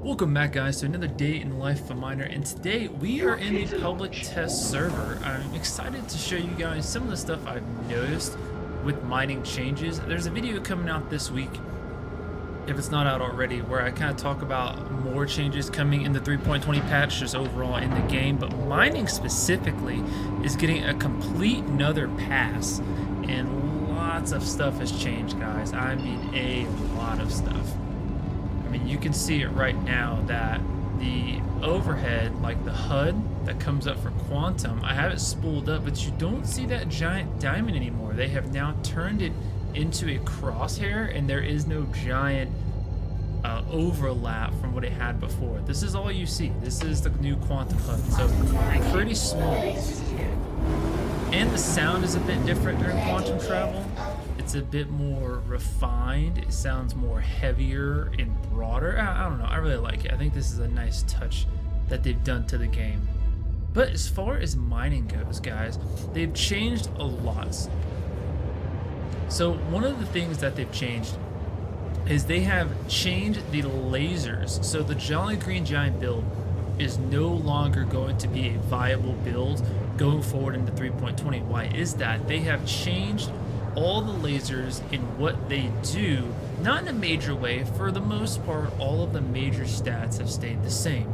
Welcome back, guys, to another day in the life of a miner, and today we are in the public test server. I'm excited to show you guys some of the stuff I've noticed with mining changes. There's a video coming out this week, if it's not out already, where I kind of talk about more changes coming in the 3.20 patch just overall in the game, but mining specifically is getting a complete another pass, and lots of stuff has changed, guys. I mean, a lot of stuff. I mean, you can see it right now that the overhead, like the HUD that comes up for quantum, I have it spooled up, but you don't see that giant diamond anymore. They have now turned it into a crosshair, and there is no giant overlap from what it had before. This is all you see. This is the new quantum HUD, so pretty small. And the sound is a bit different during quantum travel. It's a bit more refined. It sounds more heavier and broader. I don't know. I really like it. I think this is a nice touch that they've done to the game. But as far as mining goes, guys, they've changed a lot. So one of the things that they've changed is they have changed the lasers. So the Jolly Green Giant build is no longer going to be a viable build going forward into 3.20. Why is that? They have changed all the lasers in what they do, not in a major way. For the most part, all of the major stats have stayed the same.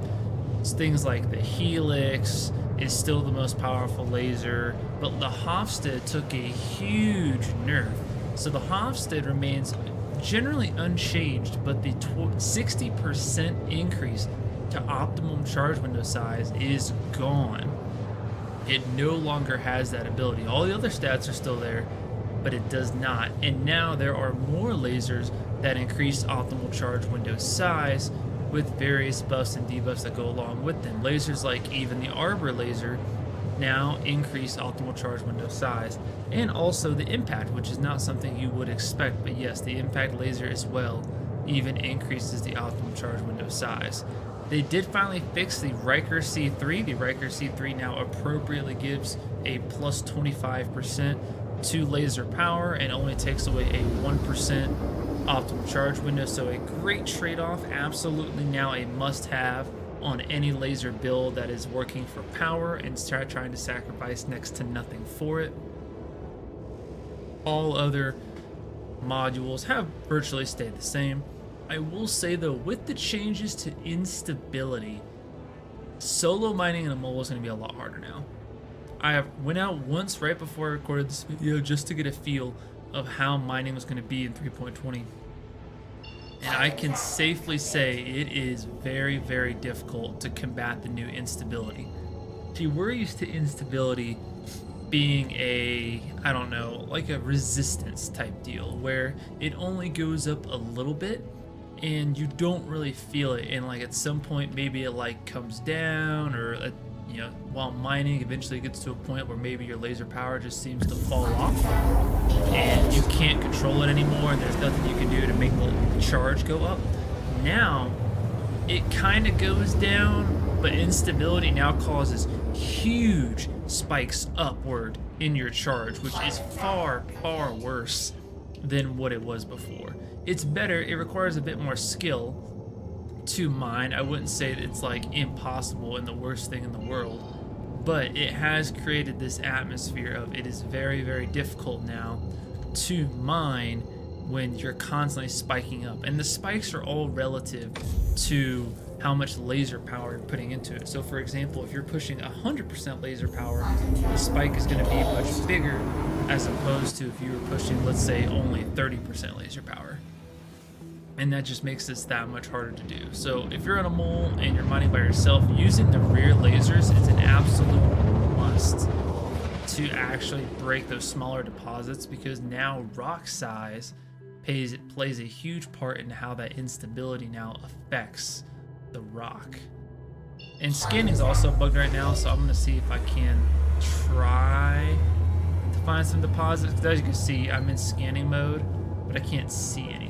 It's things like the Helix is still the most powerful laser, but the Hofstede took a huge nerf. So the Hofstede remains generally unchanged, but the 60% increase to optimum charge window size is gone. It no longer has that ability. All the other stats are still there, but it does not. And now there are more lasers that increase optimal charge window size with various buffs and debuffs that go along with them. Lasers like even the Arbor laser now increase optimal charge window size, and also the impact, which is not something you would expect, but yes, the impact laser as well even increases the optimal charge window size. They did finally fix the Riker C3. The Riker C3 now appropriately gives a plus 25% to laser power and only takes away a 1% optimal charge window, so a great trade-off. Absolutely now a must-have on any laser build that is working for power and start trying to sacrifice next to nothing for it. All other modules have virtually stayed the same. I will say though, with the changes to instability, solo mining in a mobile is going to be a lot harder now. I have went out once right before I recorded this video just to get a feel of how mining was going to be in 3.20. And I can safely say it is very, very difficult to combat the new instability. See, we're used to instability being a, I don't know, like a resistance type deal where it only goes up a little bit and you don't really feel it. And like at some point, maybe it like comes down, or you know, while mining eventually gets to a point where maybe your laser power just seems to fall off and you can't control it anymore and there's nothing you can do to make the charge go up. Now it kind of goes down, but instability now causes huge spikes upward in your charge, which is far, far worse than what it was before. It's better. It requires a bit more skill to mine. I wouldn't say that it's like impossible and the worst thing in the world, but it has created this atmosphere of it is very, very difficult now to mine when you're constantly spiking up, and the spikes are all relative to how much laser power you're putting into it. So for example, if you're pushing 100% laser power, the spike is going to be much bigger as opposed to if you were pushing, let's say, only 30% laser power. And that just makes this that much harder to do. So if you're on a mole and you're mining by yourself, using the rear lasers is an absolute must to actually break those smaller deposits, because now rock size plays a huge part in how that instability now affects the rock. And scanning is also bugged right now, so I'm going to see if I can try to find some deposits. Because as you can see, I'm in scanning mode, but I can't see anything.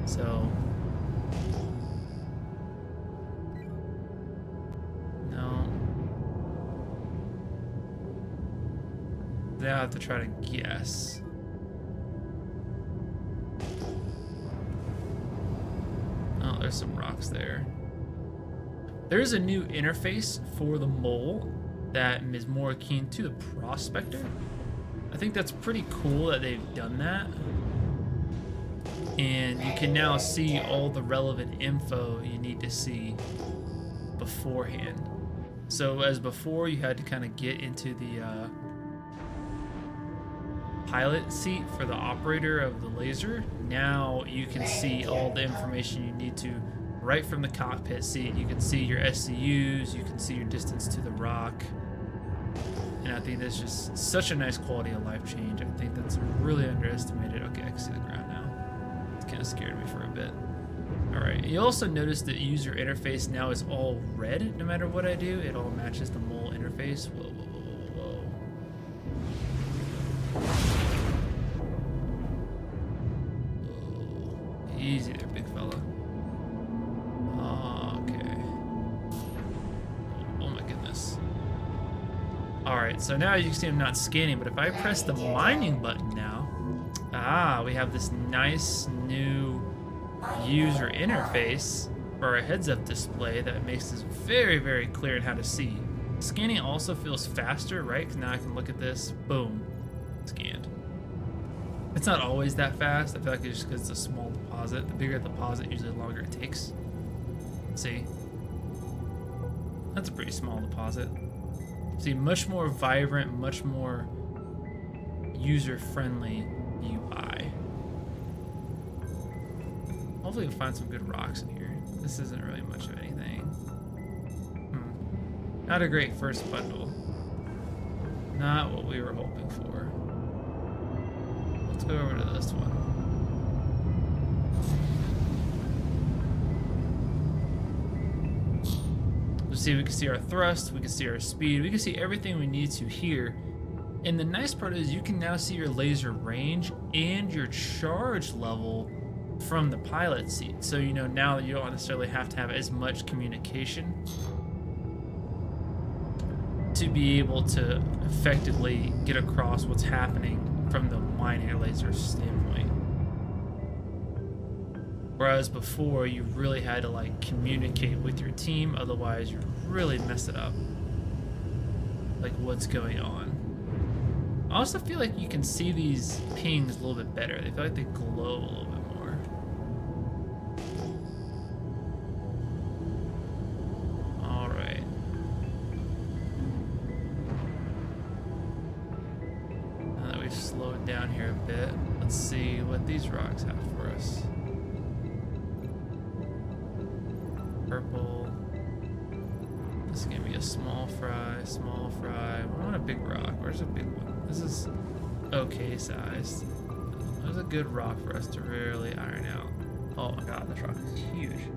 So, no. Then I have to try to guess. Oh, there's some rocks there. There's a new interface for the mole that is more akin to the prospector. I think that's pretty cool that they've done that. And you can now see all the relevant info you need to see beforehand. So as before, you had to kind of get into the pilot seat for the operator of the laser. Now you can see all the information you need to right from the cockpit seat. You can see your SCUs, you can see your distance to the rock. And I think that's just such a nice quality of life change. I think that's really underestimated. Okay, I can see the ground now. It kind of scared me for a bit. All right, you also notice the user interface now is all red. No matter what I do, it all matches the mole interface. Whoa, whoa, whoa, whoa, whoa. Easy there, big fella. Okay. Oh my goodness. All right, so now you can see I'm not scanning, but if I press the mining button now, we have this nice new user interface for our heads-up display that makes this very, very clear in how to see. Scanning also feels faster, right? Because now I can look at this, boom, scanned. It's not always that fast. I feel like it's just because it's a small deposit. The bigger the deposit, usually the longer it takes. See? That's a pretty small deposit. See, much more vibrant, much more user-friendly UI. Hopefully we'll find some good rocks in here. This isn't really much of anything. Not a great first bundle. Not what we were hoping for. Let's go over to this one. See, we can see our thrust, we can see our speed, we can see everything we need to here. And the nice part is you can now see your laser range and your charge level from the pilot seat. So you know now that you don't necessarily have to have as much communication to be able to effectively get across what's happening from the mining laser standpoint. Whereas before, you really had to like communicate with your team, otherwise you really mess it up. Like what's going on. I also feel like you can see these pings a little bit better. They feel like they glow a little bit more. All right. Now that we've slowed down here a bit, let's see what these rocks have for us. Purple. This is gonna be a small fry, small fry. We want a big rock. Where's a big one? This is okay sized. There's a good rock for us to really iron out. Oh my god, this rock is huge.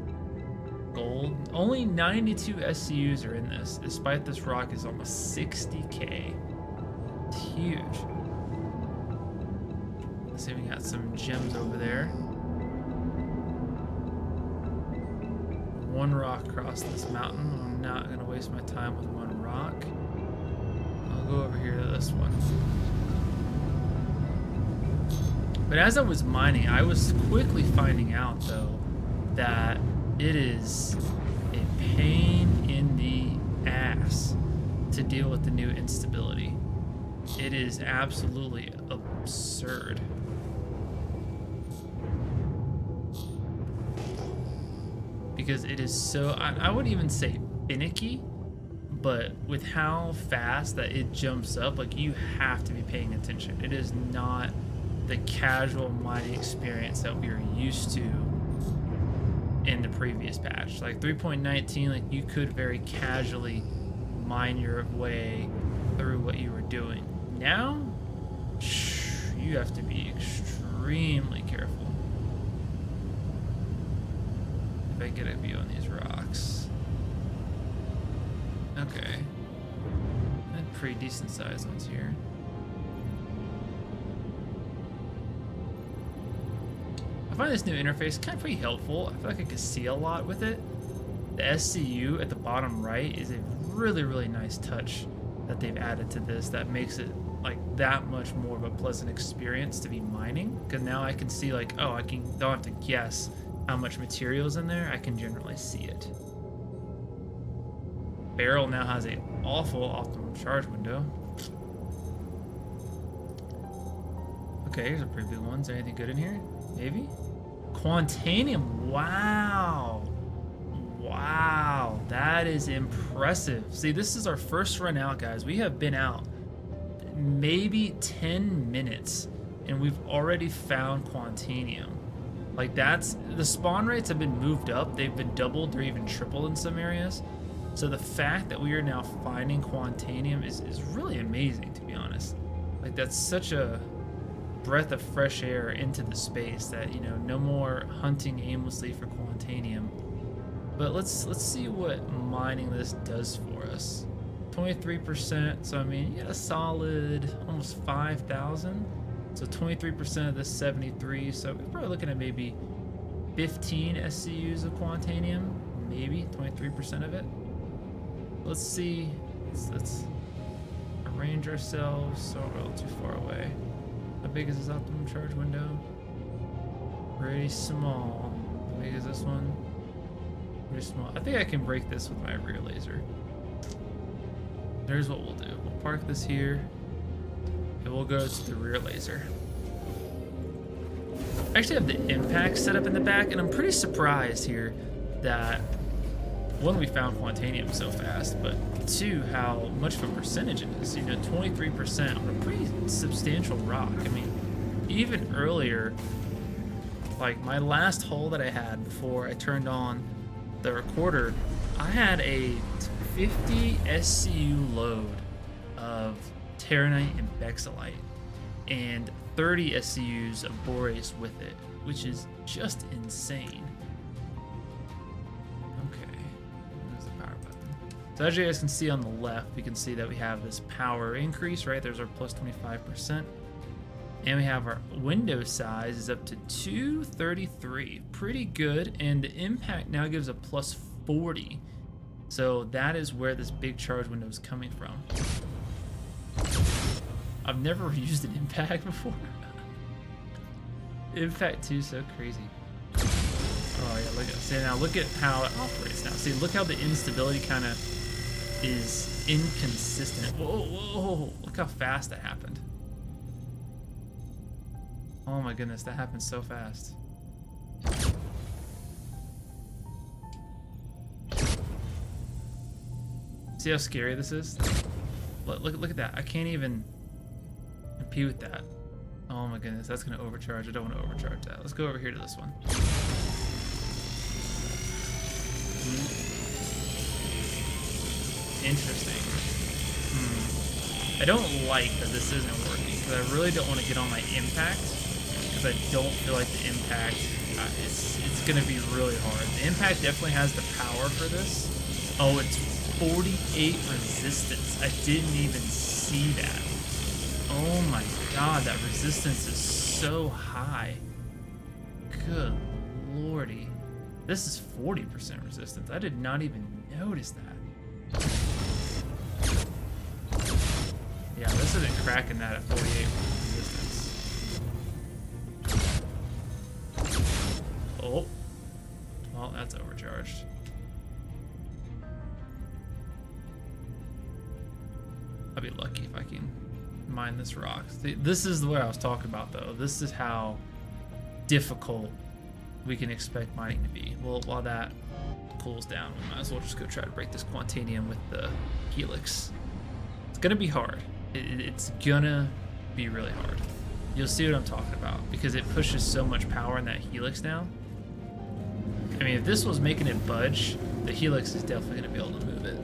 Gold. Only 92 SCUs are in this, despite this rock is almost 60k. It's huge. Let's see, we got some gems over there. One rock across this mountain. I'm not gonna waste my time with one rock. I'll go over here to this one. But as I was mining, I was quickly finding out though that it is a pain in the ass to deal with the new instability. It is absolutely absurd. Because it is so, I wouldn't even say finicky, but with how fast that it jumps up, like you have to be paying attention. It is not the casual mining experience that we are used to in the previous patch. Like 3.19, like you could very casually mine your way through what you were doing. Now, you have to be extremely careful. If I get a view on these rocks. Okay. Pretty decent sized ones here. I find this new interface kind of pretty helpful. I feel like I can see a lot with it. The SCU at the bottom right is a really, really nice touch that they've added to this that makes it like that much more of a pleasant experience to be mining. Because now I can see like, oh, don't have to guess how much material is in there, I can generally see it. Barrel now has a awful optimum charge window. Okay, here's a pretty big one. Is there anything good in here? Maybe? Quantanium. Wow. Wow. That is impressive. See, this is our first run out, guys. We have been out maybe 10 minutes and we've already found Quantanium. Like, that's, the spawn rates have been moved up. They've been doubled or even tripled in some areas. So the fact that we are now finding Quantanium is really amazing, to be honest. Like, that's such a breath of fresh air into the space that, you know, no more hunting aimlessly for Quantanium. But let's see what mining this does for us. 23%, so I mean, you get a solid almost 5,000. So 23% of this 73, so we're probably looking at maybe 15 SCUs of Quantanium, maybe 23% of it. Let's see, let's arrange ourselves so we're a little too far away. How big is this optimum charge window? Pretty small. How big is this one? Pretty small. I think I can break this with my rear laser. There's what we'll do. We'll park this here, and we'll go to the rear laser. I actually have the impact set up in the back, and I'm pretty surprised here that, one, we found Quantanium so fast, but two, how much of a percentage it is. You know, 23% on a pretty substantial rock. I mean, even earlier, like my last hole that I had before I turned on the recorder, I had a 50 SCU load of Terranite and Bexalite and 30 SCUs of Boreas with it, which is just insane. Okay, there's the power button. So as you guys can see on the left, we can see that we have this power increase, right? There's our plus 25%. And we have our window size is up to 233, pretty good. And the impact now gives a plus 40. So that is where this big charge window is coming from. I've never used an impact before. Impact 2 is so crazy. Oh yeah, look at, see now, look at how it operates now. See, look how the instability kind of is inconsistent. Whoa, whoa, look how fast that happened. Oh my goodness, that happened so fast. See how scary this is? Look at that. I can't even compete with that. Oh my goodness, that's gonna overcharge. I don't want to overcharge that. Let's go over here to this one. Interesting. I don't like that this isn't working because I really don't want to get on my impact because I don't feel like the impact, it's gonna be really hard. The impact definitely has the power for this. Oh, it's 48 resistance. I didn't even see that. Oh my god, that resistance is so high. Good lordy. This is 40% resistance. I did not even notice that. Yeah, this isn't cracking that at 48 resistance. Oh. Well, that's overcharged. I'll be lucky if I can mine this rock. See, this is what I was talking about, though. This is how difficult we can expect mining to be. Well, while that cools down, we might as well just go try to break this Quantanium with the Helix. It's gonna be hard. It's gonna be really hard. You'll see what I'm talking about because it pushes so much power in that Helix now. I mean, if this was making it budge, the Helix is definitely gonna be able to move it.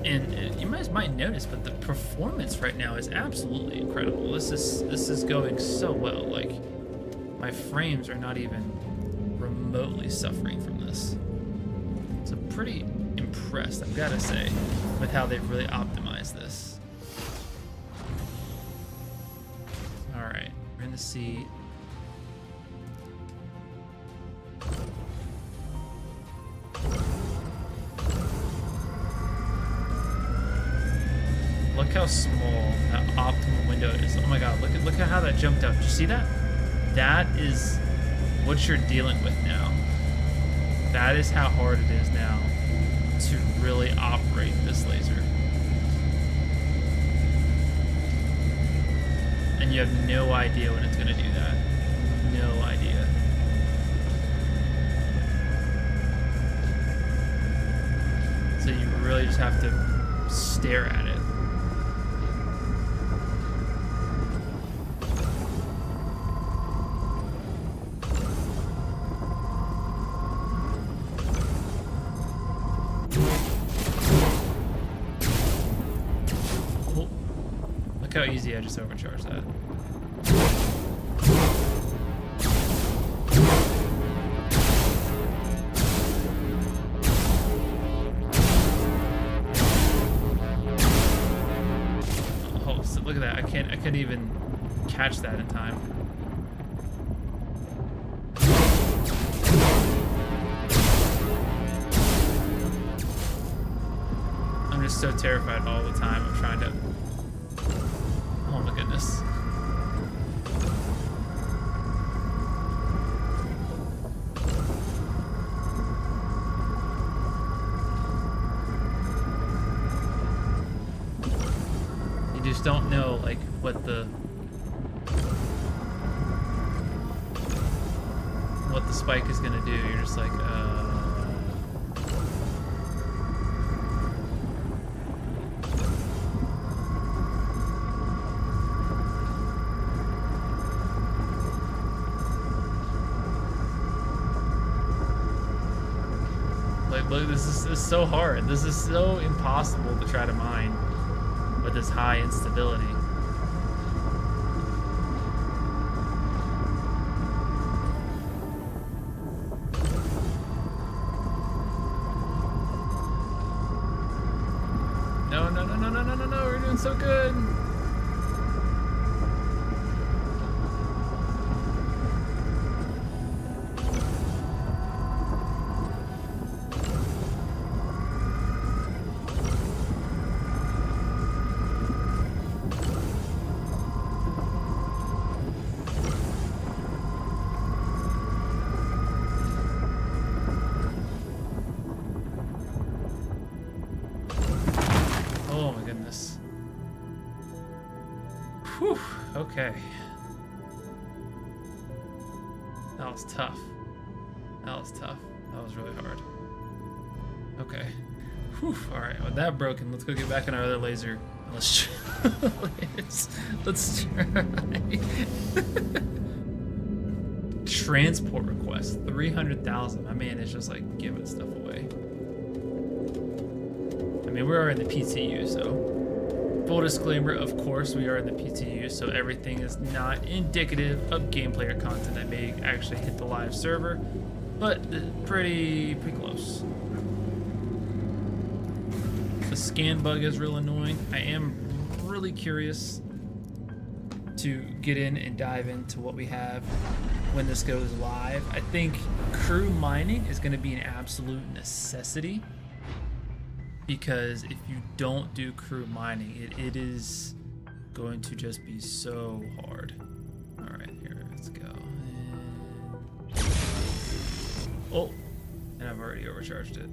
And you guys might notice, but the performance right now is absolutely incredible. This is going so well. Like, my frames are not even remotely suffering from this. So pretty impressed, I've got to say, with how they've really optimized this. All right, we're in the seat. Look how small that optimal window is. Oh my god, look at how that jumped up. Did you see that? that is what you're dealing with now. That is how hard it is now to really operate this laser. And you have no idea when it's going to do that. No idea. So you really just have to stare at it. Oh, look how easy I just overcharged that. Look at that, I couldn't even catch that in time. I'm just so terrified all the time of trying to... Oh my goodness. Just don't know like what the spike is gonna do. You're just like look, this is so hard. This is so impossible to try to mine with this high instability. No, no, no, no, no, no, no, no, we're doing so good. Oh my goodness. Whew, okay. That was tough. That was tough. That was really hard. Okay. Whew, alright, with that broken, let's go get back in our other laser. Let's try. Transport request, 300,000. My man is just like giving stuff away. I mean, we are in the PTU, so full disclaimer, of course, we are in the PTU, so everything is not indicative of gameplay or content that may actually hit the live server, but pretty close. The scan bug is real annoying. I am really curious to get in and dive into what we have when this goes live. I think crew mining is going to be an absolute necessity, because if you don't do crew mining, it is going to just be so hard. All right, here, let's go. Oh, and I've already overcharged it.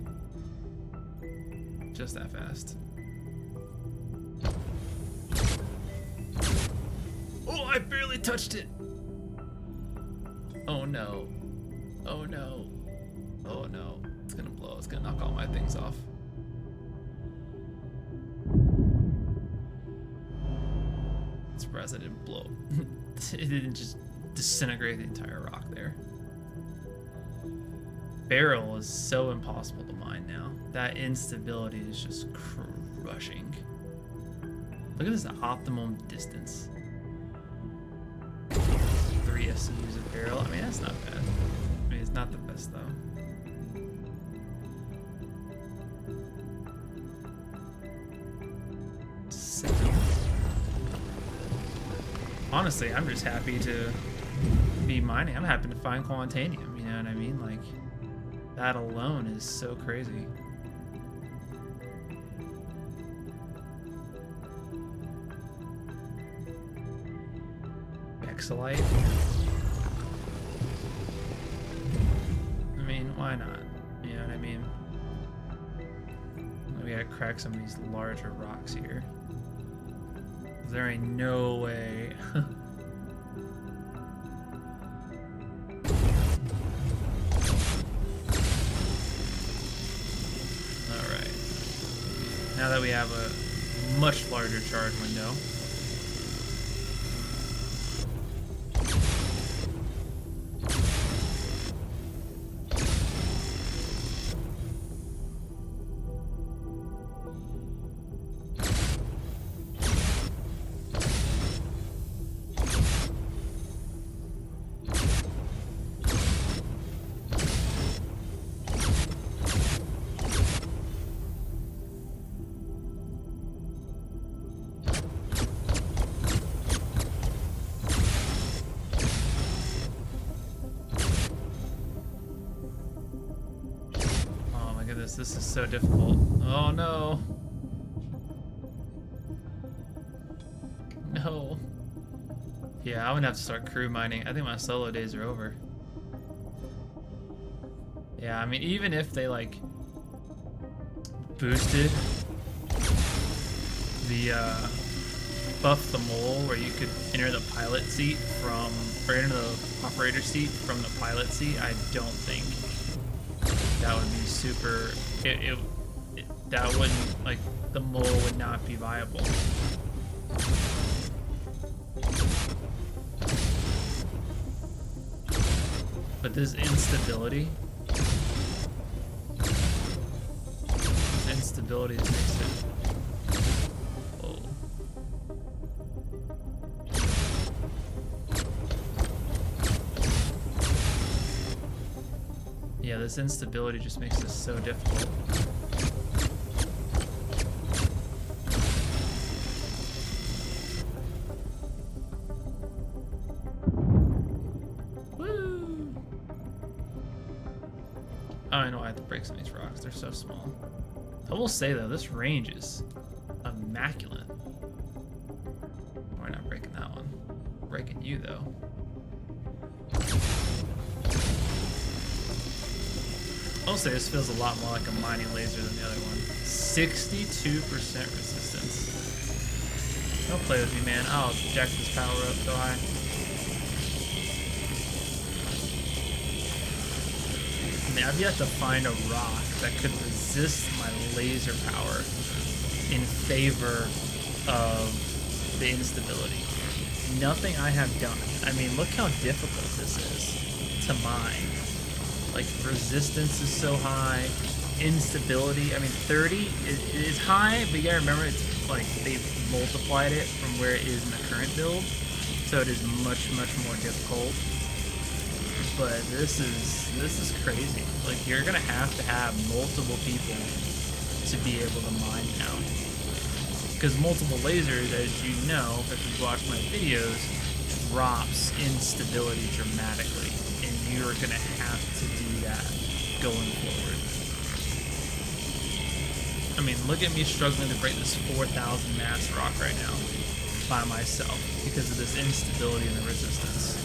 Just that fast. Oh, I barely touched it. Oh no. Oh no. Oh no. It's gonna blow. It's gonna knock all my things off. I'm surprised I didn't blow. It didn't just disintegrate the entire rock there. Barrel is so impossible to mine now. That instability is just crushing. Look at this optimum distance. 3 SUs a barrel. I mean, that's not bad. I mean, it's not the best though. Honestly, I'm just happy to be mining. I'm happy to find quantanium, you know what I mean? Like, that alone is so crazy. Exolite. Why not? You know what I mean? We gotta crack some of these larger rocks here. There ain't no way. Alright. Now that we have a much larger charge window. This is so difficult. Oh no. No. Yeah, I'm gonna have to start crew mining. I think my solo days are over. Yeah, I mean, even if they like boosted the buff the mole where you could enter the pilot seat from, or enter the operator seat from the pilot seat, I don't think that would be super, that wouldn't, like, the mole would not be viable. But this instability just makes it, oh. Yeah, this instability just makes this so difficult. Woo! I know I have to break some of these rocks. They're so small. I will say though, this range is immaculate. We're not breaking that one. We're breaking you though. I'll say this feels a lot more like a mining laser than the other one. 62% resistance. Don't play with me, man. I'll jack this power up so high. I mean, I've yet to find a rock that could resist my laser power in favor of the instability. Nothing I have done. I mean, look how difficult this is to mine. Like, resistance is so high, instability, I mean, 30 is high, but you gotta remember it's like they've multiplied it from where it is in the current build, so it is much, much more difficult. But this is crazy. Like, you're gonna have to have multiple people to be able to mine now. Because multiple lasers, as you know, if you've watched my videos, drops instability dramatically. And you're gonna have to do that going forward. I mean, look at me struggling to break this 4,000 mass rock right now by myself because of this instability and the resistance.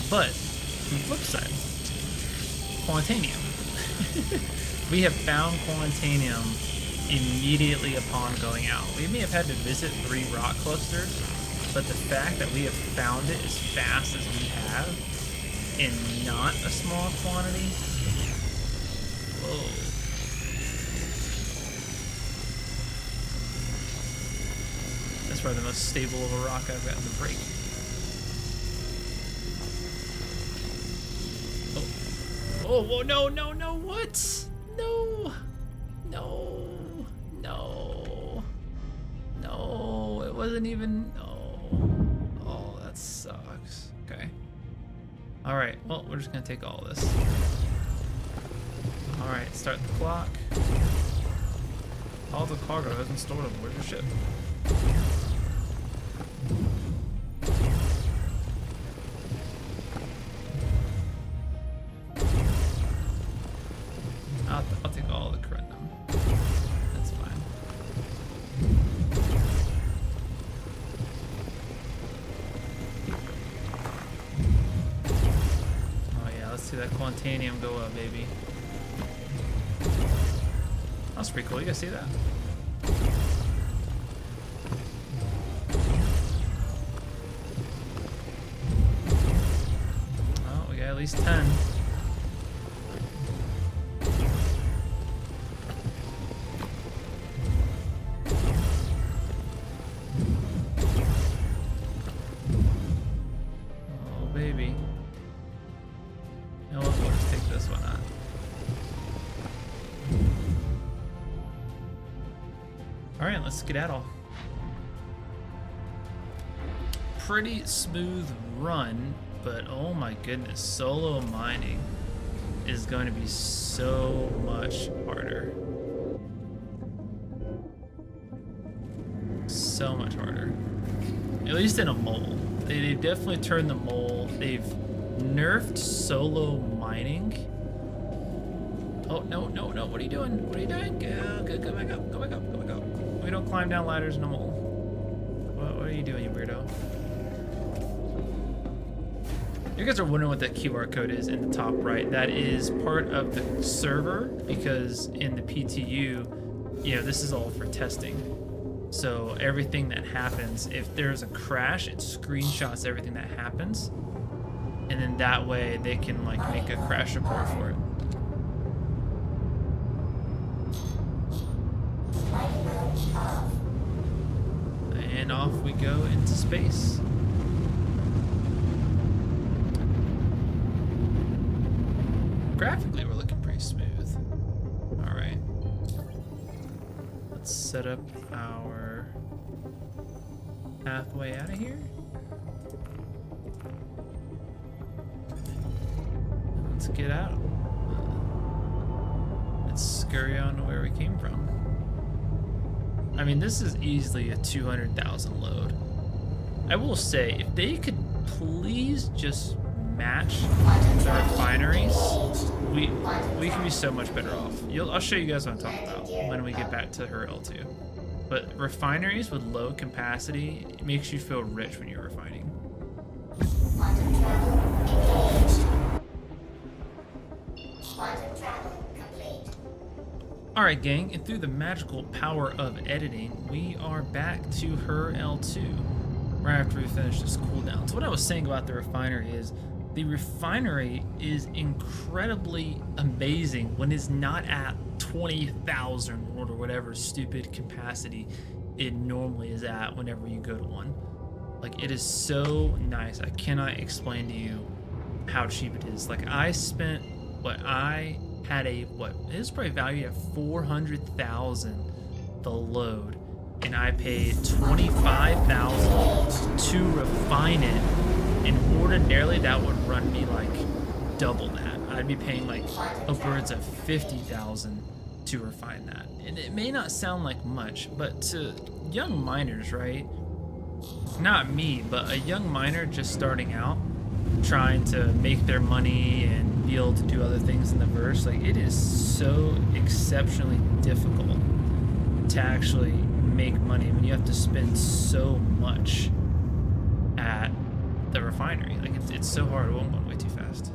But on the flip side, Quantanium. We have found Quantanium immediately upon going out. We may have had to visit 3 rock clusters, but the fact that we have found it as fast as we have in not a small quantity, whoa. That's probably the most stable of a rock I've gotten to break. Oh, oh, whoa, no, no, no, what? No, no, no, no, it wasn't even, no. Oh, that sucks. Okay. Alright, well, we're just gonna take all this. Alright, start the clock. All the cargo has been stored on board your ship. I'll take all the corundum. That's fine. See that quantanium go up, baby. That's pretty cool. You guys see that? Oh, we got at least 10. Oh, baby. You know what? We'll just take this one out. Alright, let's skedaddle. Pretty smooth run, but oh my goodness, solo mining is going to be so much harder. So much harder. At least in a mole. They've definitely turned the mole. They've nerfed solo mining. Oh, no, no, no. What are you doing? What are you doing? Go back up. Go back up. Go back up. We don't climb down ladders in a mole. What are you doing, you weirdo? You guys are wondering what that QR code is in the top right. That is part of the server, because in the PTU, you know, this is all for testing. So everything that happens, if there's a crash, it screenshots everything that happens. And then that way they can like make a crash report for it. And off we go into space. Graphically, we're looking pretty smooth. All right. Let's set up our pathway out of here. Let's get out. Let's scurry on to where we came from. I mean, this is easily a 200,000 load. I will say, if they could please just match the refineries, we can be so much better off. I'll show you guys what I'm talking about when we get back to her L2. But refineries with low capacity, it makes you feel rich when you're refining. Alright gang, and through the magical power of editing, we are back to her L2 right after we finish this cooldown. So what I was saying about the refinery is, the refinery is incredibly amazing when it's not at 20,000 or whatever stupid capacity it normally is at whenever you go to one. Like, it is so nice. I cannot explain to you how cheap it is. Like, I spent it is probably valued at 400,000 the load, and I paid 25,000 to refine it, and ordinarily that would run me like double that. I'd be paying like upwards of 50,000 to refine that. And it may not sound like much, but to young miners, right? Not me, but a young miner just starting out, trying to make their money and be able to do other things in the verse, like, it is so exceptionally difficult to actually make money when you have to spend so much at the refinery. Like, it's so hard. It won't go way too fast.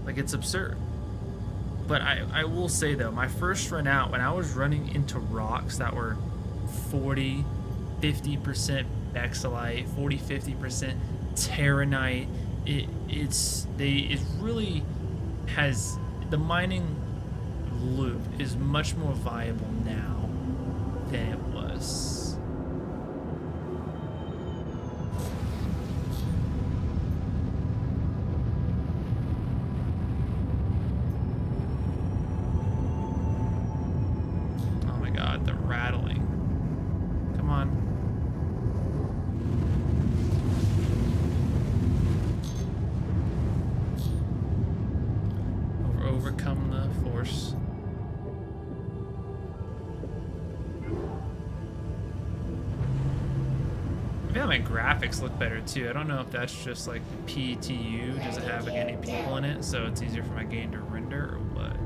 Like, it's absurd. But I will say though, my first run out, when I was running into rocks that were 40, 50% Bexelite, 40, 50% Terranite, it really has, the mining loop is much more viable now than it was. Oh my god, the rattling. Come on. Overcome the force. I feel like my graphics look better too. I don't know if that's just like the PTU doesn't have any people in it, so it's easier for my game to render, or what.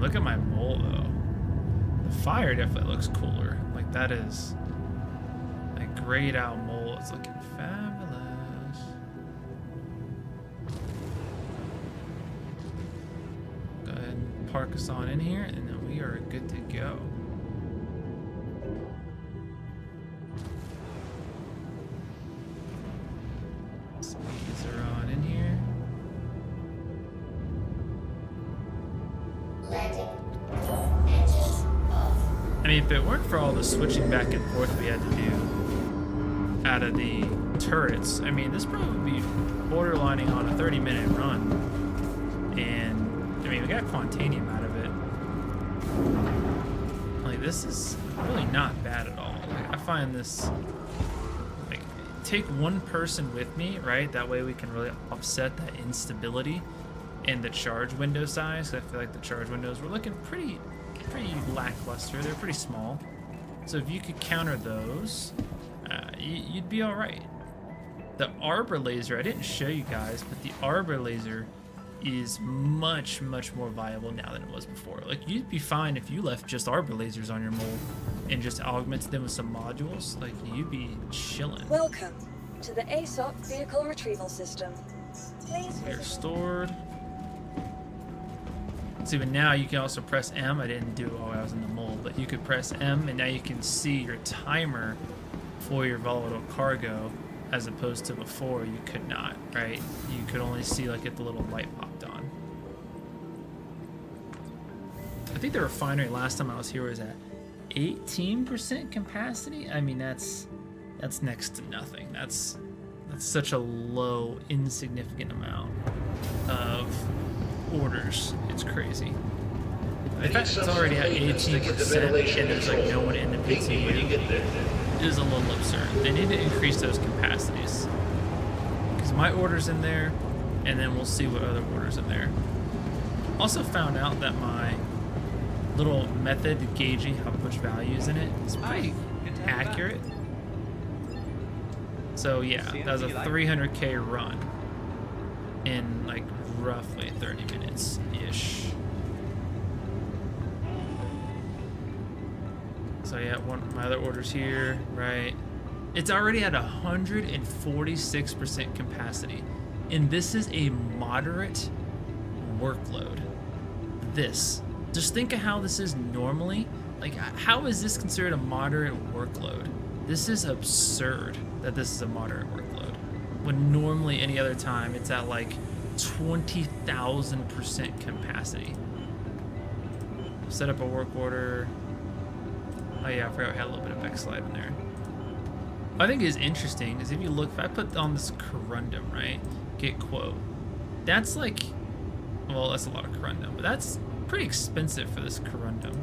look at my mole though. The fire definitely looks cooler. Like that is a grayed out mole. It's looking fabulous. Go ahead and park us on in here, and then we are good to go. Speeds are on in here. I mean, if it weren't for all the switching back and forth we had to do out of the turrets, I mean, this probably would be borderlining on a 30-minute run. And, I mean, we got Quantanium out of it. Like, this is really not bad at all. Like, I find this, like, take one person with me, right? That way we can really offset that instability and the charge window size. I feel like the charge windows were looking pretty lackluster. They're pretty small. So if you could counter those, you'd be all right. The arbor laser, I didn't show you guys, but the arbor laser is much more viable now than it was before. Like, you'd be fine if you left just arbor lasers on your mold and just augmented them with some modules. Like, you'd be chilling. Welcome to the ASOC vehicle retrieval system. Please They're stored. So even now you can also press M. I didn't do it while I was in the mold, but you could press M and now you can see your timer for your volatile cargo, as opposed to before you could not, right? You could only see like if the little light popped on. I think the refinery last time I was here was at 18% capacity. I mean, that's next to nothing. That's such a low, insignificant amount of orders. It's crazy. In fact, it's already at 18% and there's like no one in the PTU. It is a little absurd. They need to increase those capacities. Because my order's in there, and then we'll see what other orders in there. Also found out that my little method to gauging how much value is in it is pretty accurate. So yeah, that was a 300k run in like roughly 30 minutes-ish. So yeah, one of my other orders here, right? It's already at 146% capacity. And this is a moderate workload. Just think of how this is normally. Like, how is this considered a moderate workload? This is absurd that this is a moderate workload. When normally any other time it's at like 20,000% capacity. Set up a work order. Oh yeah, I forgot we had a little bit of backslide in there. What I think is interesting is if you look, if I put on this corundum, right? Get quote. That's like, well, that's a lot of corundum, but that's pretty expensive for this corundum.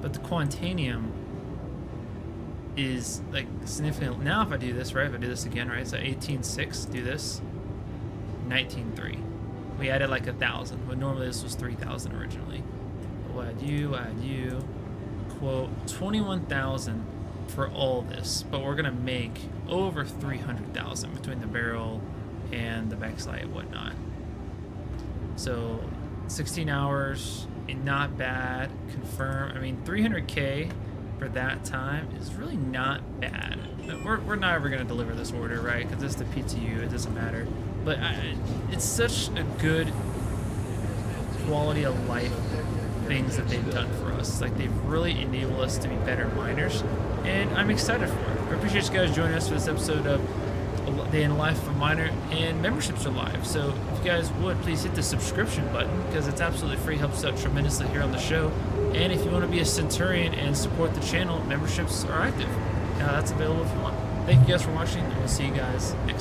But the quantanium is like significant. Now if I do this, right? If I do this again, right? So 18.6, do this. 19.3. We added like 1,000, but normally this was 3,000 originally. But we'll add you. Quote 21,000 for all this, but we're gonna make over 300,000 between the barrel and the backslide and whatnot. So 16 hours, not bad. Confirm. I mean, 300k for that time is really not bad. We're not ever gonna deliver this order, right? Because it's the PTU, it doesn't matter. But it's such a good quality of life things that they've done for us. Like, they've really enabled us to be better miners, and I'm excited for it. I appreciate you guys joining us for this episode of Day in the Life of a Miner, and memberships are live. So if you guys would, please hit the subscription button because it's absolutely free, helps out tremendously here on the show. And if you want to be a Centurion and support the channel, memberships are active. That's available if you want. Thank you guys for watching, and we'll see you guys next time.